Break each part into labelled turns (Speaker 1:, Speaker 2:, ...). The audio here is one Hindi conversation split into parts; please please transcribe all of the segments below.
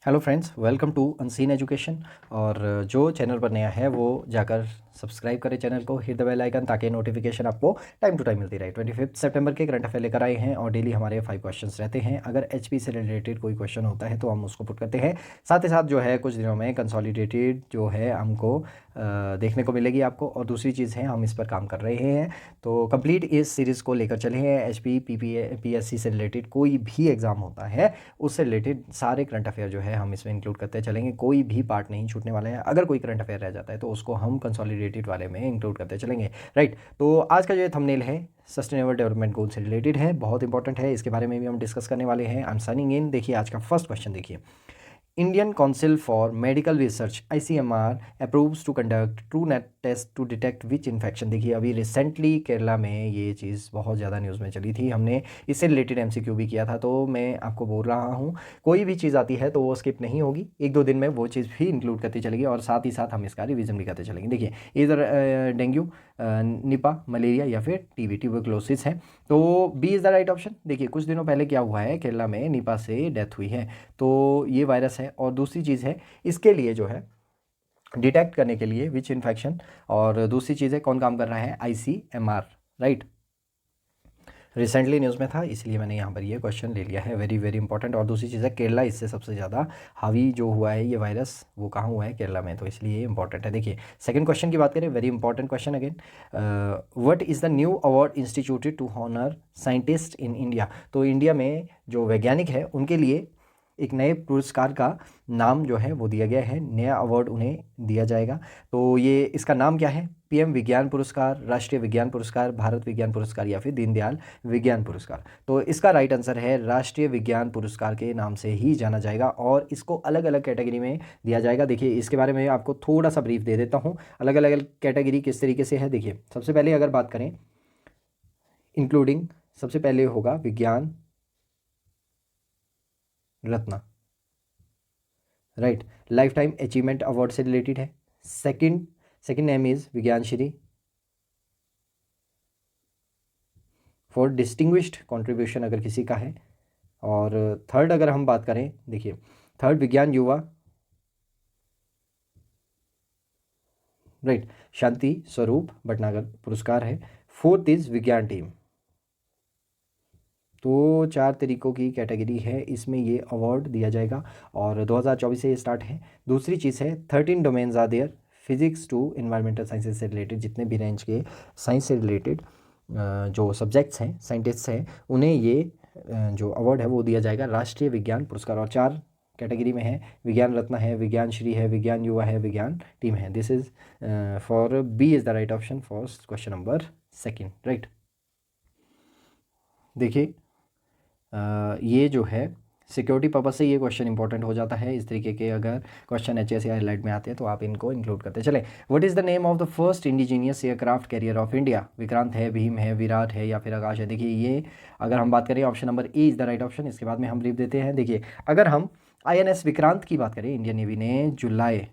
Speaker 1: Hello friends, welcome to unseen education. और जो चैनल पर नया है वो जाकर सब्सक्राइब करें चैनल को, हिट द बेल आइकन, ताकि नोटिफिकेशन आपको टाइम टू टाइम मिलती रहे। 25 सितंबर के करंट अफेयर लेकर आए हैं और डेली हमारे 5 क्वेश्चंस रहते हैं। अगर एचपी से रिलेटेड कोई क्वेश्चन होता है तो हम उसको पुट करते हैं। साथ ही साथ जो है कुछ दिनों में कंसोलिडेटेड जो है हमको देखने को मिलेगी आपको। और दूसरी चीज़ है, हम इस पर काम कर रहे हैं, तो कंप्लीट इस सीरीज़ को लेकर चले हैं। एचपी पीएससी से रिलेटेड कोई भी एग्ज़ाम होता है उससे रिलेटेड सारे करंट अफेयर जो है हम इसमें इंक्लूड करते चलेंगे। कोई भी पार्ट नहीं छूटने वाला है। अगर कोई करंट अफेयर रह जाता है तो उसको हम कंसोलिडेटेड वाले में इंक्लूड करते चलेंगे, राइट। तो आज का जो थंबनेल है सस्टेनेबल डेवलपमेंट गोल से रिलेटेड है, बहुत इंपॉर्टेंट है, इसके बारे में भी हम डिस्कस करने वाले हैं। आई एम साइनिंग इन। देखिए आज का फर्स्ट क्वेश्चन देखिए। Indian Council for Medical Research ICMR approves to conduct TrueNet test to detect which infection। देखिए अभी रिसेंटली केरला में ये चीज़ बहुत ज़्यादा न्यूज़ में चली थी। हमने इससे रिलेटेड एमसीक्यू भी किया था, तो मैं आपको बोल रहा हूँ कोई भी चीज़ आती है तो वो स्किप नहीं होगी, एक दो दिन में वो चीज़ भी इंक्लूड करती चलेगी और साथ ही साथ हम इसका रिवीजन भी करते चलेंगे। देखिए इधर डेंगू, निपा, मलेरिया या फिर टीबी, ट्यूबरक्लोसिस है, तो B is the right option. देखिए कुछ दिनों पहले क्या हुआ है, केरला में निपा से डेथ हुई है, तो ये वायरस है। और दूसरी चीज़ है, इसके लिए जो है डिटेक्ट करने के लिए विच इन्फेक्शन, और दूसरी चीज़ है कौन काम कर रहा है, आईसीएमआर, राइट। रिसेंटली न्यूज़ में था इसलिए मैंने यहाँ पर ये क्वेश्चन ले लिया है, वेरी वेरी इंपॉर्टेंट। और दूसरी चीज़ है केरला इससे सबसे ज़्यादा हावी जो हुआ है ये वायरस, वो कहाँ हुआ है, केरला में, तो इसलिए ये इंपॉर्टेंट है। देखिए सेकंड क्वेश्चन की बात करें, very important question again. What is the new award instituted to honour scientist in India. तो इंडिया में जो वैज्ञानिक है उनके लिए एक नए पुरस्कार का नाम जो है वो दिया गया है, नया अवार्ड उन्हें दिया जाएगा। तो ये इसका नाम क्या है, पीएम विज्ञान पुरस्कार, राष्ट्रीय विज्ञान पुरस्कार, भारत विज्ञान पुरस्कार या फिर दीनदयाल विज्ञान पुरस्कार। तो इसका राइट आंसर है राष्ट्रीय विज्ञान पुरस्कार के नाम से ही जाना जाएगा और इसको अलग अलग कैटेगरी में दिया जाएगा। देखिए इसके बारे में आपको थोड़ा सा ब्रीफ दे देता हूँ, अलग अलग कैटेगरी किस तरीके से है। देखिए सबसे पहले अगर बात करें इंक्लूडिंग, सबसे पहले होगा Vigyan Ratna, right, lifetime achievement award से रिलेटेड है। Second second name is Vigyan Shri for distinguished contribution अगर किसी का है। और थर्ड अगर हम बात करें, देखिए थर्ड विज्ञान युवा, राइट, शांति स्वरूप भटनागर पुरस्कार है। फोर्थ इज विज्ञान टीम। तो 4 तरीकों की कैटेगरी है, इसमें ये अवार्ड दिया जाएगा और 2024 से ये स्टार्ट है। दूसरी चीज़ है 13 domains are there, physics to environmental sciences से रिलेटेड जितने भी रेंज के साइंस से रिलेटेड जो सब्जेक्ट्स हैं, साइंटिस्ट्स हैं, उन्हें ये जो अवार्ड है वो दिया जाएगा, राष्ट्रीय विज्ञान पुरस्कार। और 4 कैटेगरी में है, विज्ञान रत्न है, विज्ञान श्री है, विज्ञान युवा है, विज्ञान टीम है। This is for B is the right option for question number second, right. देखिए ये जो है सिक्योरिटी पर्पज से ये क्वेश्चन इंपॉर्टेंट हो जाता है। इस तरीके के अगर क्वेश्चन एचएस या हाईलाइट में आते हैं तो आप इनको इंक्लूड करते चले। What is the name of the first indigenous aircraft carrier of India. Vikrant है, भीम है, विराट है या फिर आकाश है। देखिए ये अगर हम बात करें option number A is the right option. इसके बाद में हम ब्रीफ देते हैं। देखिए अगर हम INS विक्रांत की बात करें, इंडियन नेवी ने जुलाई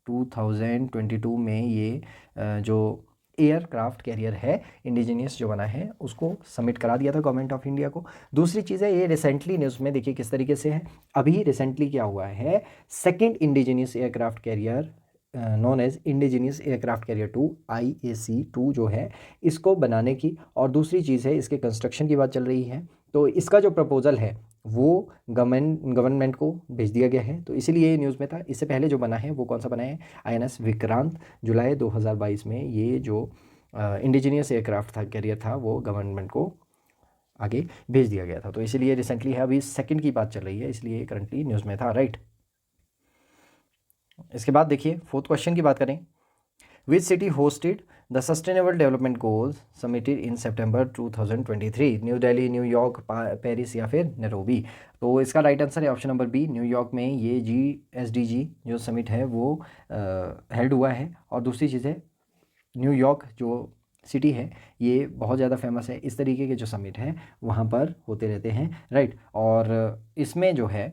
Speaker 1: 2022 में ये जो एयरक्राफ्ट कैरियर है इंडिजीनियस जो बना है उसको सबमिट करा दिया था गवर्नमेंट ऑफ इंडिया को। दूसरी चीज़ है, ये रिसेंटली न्यूज़ में देखिए किस तरीके से है। अभी रिसेंटली क्या हुआ है, second indigenous aircraft carrier known as indigenous aircraft carrier 2 IAC-2 जो है इसको बनाने की, और दूसरी चीज़ है इसके कंस्ट्रक्शन की बात चल रही है। तो इसका जो प्रपोजल है वो गवर्नमेंट को भेज दिया गया है, तो इसीलिए ये न्यूज़ में था। इससे पहले जो बना है वो कौन सा बना है, INS विक्रांत। जुलाई 2022 में ये जो इंडिजीनियस एयरक्राफ्ट था, कैरियर था, वो गवर्नमेंट को आगे भेज दिया गया था। तो इसीलिए रिसेंटली है, अभी सेकंड की बात चल रही है, इसलिए करंटली न्यूज़ में था, राइट। इसके बाद देखिए फोर्थ क्वेश्चन की बात करें, which city hosted the sustainable development goals submitted in September 2023। New Delhi, New York, Paris या फिर नैरोबी। तो इसका राइट आंसर है ऑप्शन नंबर बी, न्यूयॉर्क में ये GSDG जो समिट है वो हेल्ड हुआ है। और दूसरी चीज़ है न्यूयॉर्क जो सिटी है ये बहुत ज़्यादा फेमस है, इस तरीके के जो समिट हैं वहाँ पर होते रहते हैं, राइट। और इसमें जो है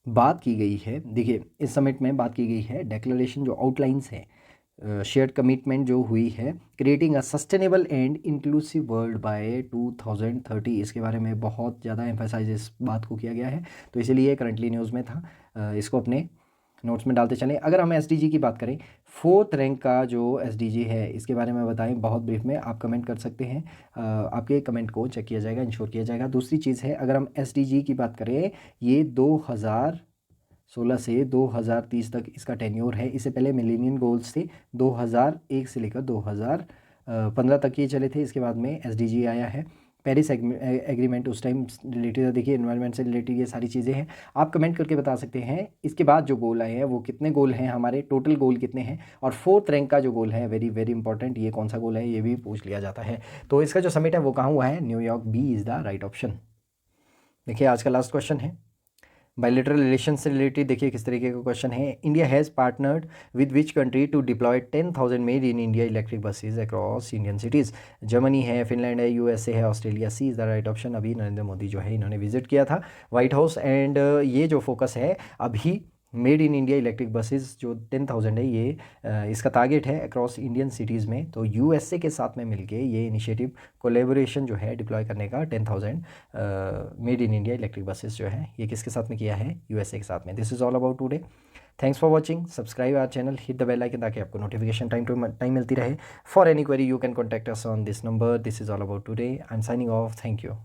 Speaker 1: बात की गई है, देखिए इस समिट में बात की गई है डेक्लरेशन जो आउटलाइंस हैं शेयर्ड कमिटमेंट जो हुई है, creating a sustainable and inclusive world by 2030, इसके बारे में बहुत ज़्यादा एम्फेसाइज इस बात को किया गया है, तो इसीलिए करंटली न्यूज़ में था। इसको अपने नोट्स में डालते चलें। अगर हम एसडीजी की बात करें, 4th रैंक का जो एसडीजी है इसके बारे में बताएं बहुत ब्रीफ में, आप कमेंट कर सकते हैं। आपके कमेंट को चेक किया जाएगा, इंश्योर किया जाएगा। दूसरी चीज़ है, अगर हम एसडीजी की बात करें, ये 2016 से 2030 तक इसका टेन्योर है। इससे पहले मिलेनियम गोल्स थे 2001 से लेकर 2015 तक ये चले थे। इसके बाद में एसडीजी आया है। पेरिस एग्रीमेंट उस टाइम रिलेटेड था। देखिए एनवायरनमेंट से रिलेटेड ये सारी चीज़ें हैं, आप कमेंट करके बता सकते हैं। इसके बाद जो गोल आए हैं वो कितने गोल हैं, हमारे टोटल गोल कितने हैं, और 4th रैंक का जो गोल है, वेरी वेरी इंपॉर्टेंट, ये कौन सा गोल है ये भी पूछ लिया जाता है। तो इसका जो समिट है वो कहाँ हुआ है, New York. B is the right option. देखिए आज का लास्ट क्वेश्चन है बायलैटरल रिलेशन से रिलेटेड। देखिए किस तरीके का क्वेश्चन है। India has partnered with which country to deploy 10,000 made in India electric buses across Indian cities. Germany है, फिनलैंड है, यूएसए है, Australia. C is the right option. अभी नरेंद्र मोदी जो है इन्होंने विजिट किया था व्हाइट हाउस, एंड ये जो फोकस है अभी made in India electric buses जो 10,000 है, ये इसका टारगेट है अक्रॉस इंडियन सिटीज़ में। तो यूएसए के साथ में मिलके ये इनिशिएटिव कोलेबोरेशन जो है डिप्लॉय करने का 10,000 made in India electric buses जो है ये किसके साथ में किया है, यूएसए के साथ में। This is all about today. Thanks for watching. Subscribe our channel, hit the bell icon ताकि आपको नोटिफिकेशन टाइम टू टाइम मिलती रहे। For any query you can contact us on this number. This is all about today. I am signing off. Thank you.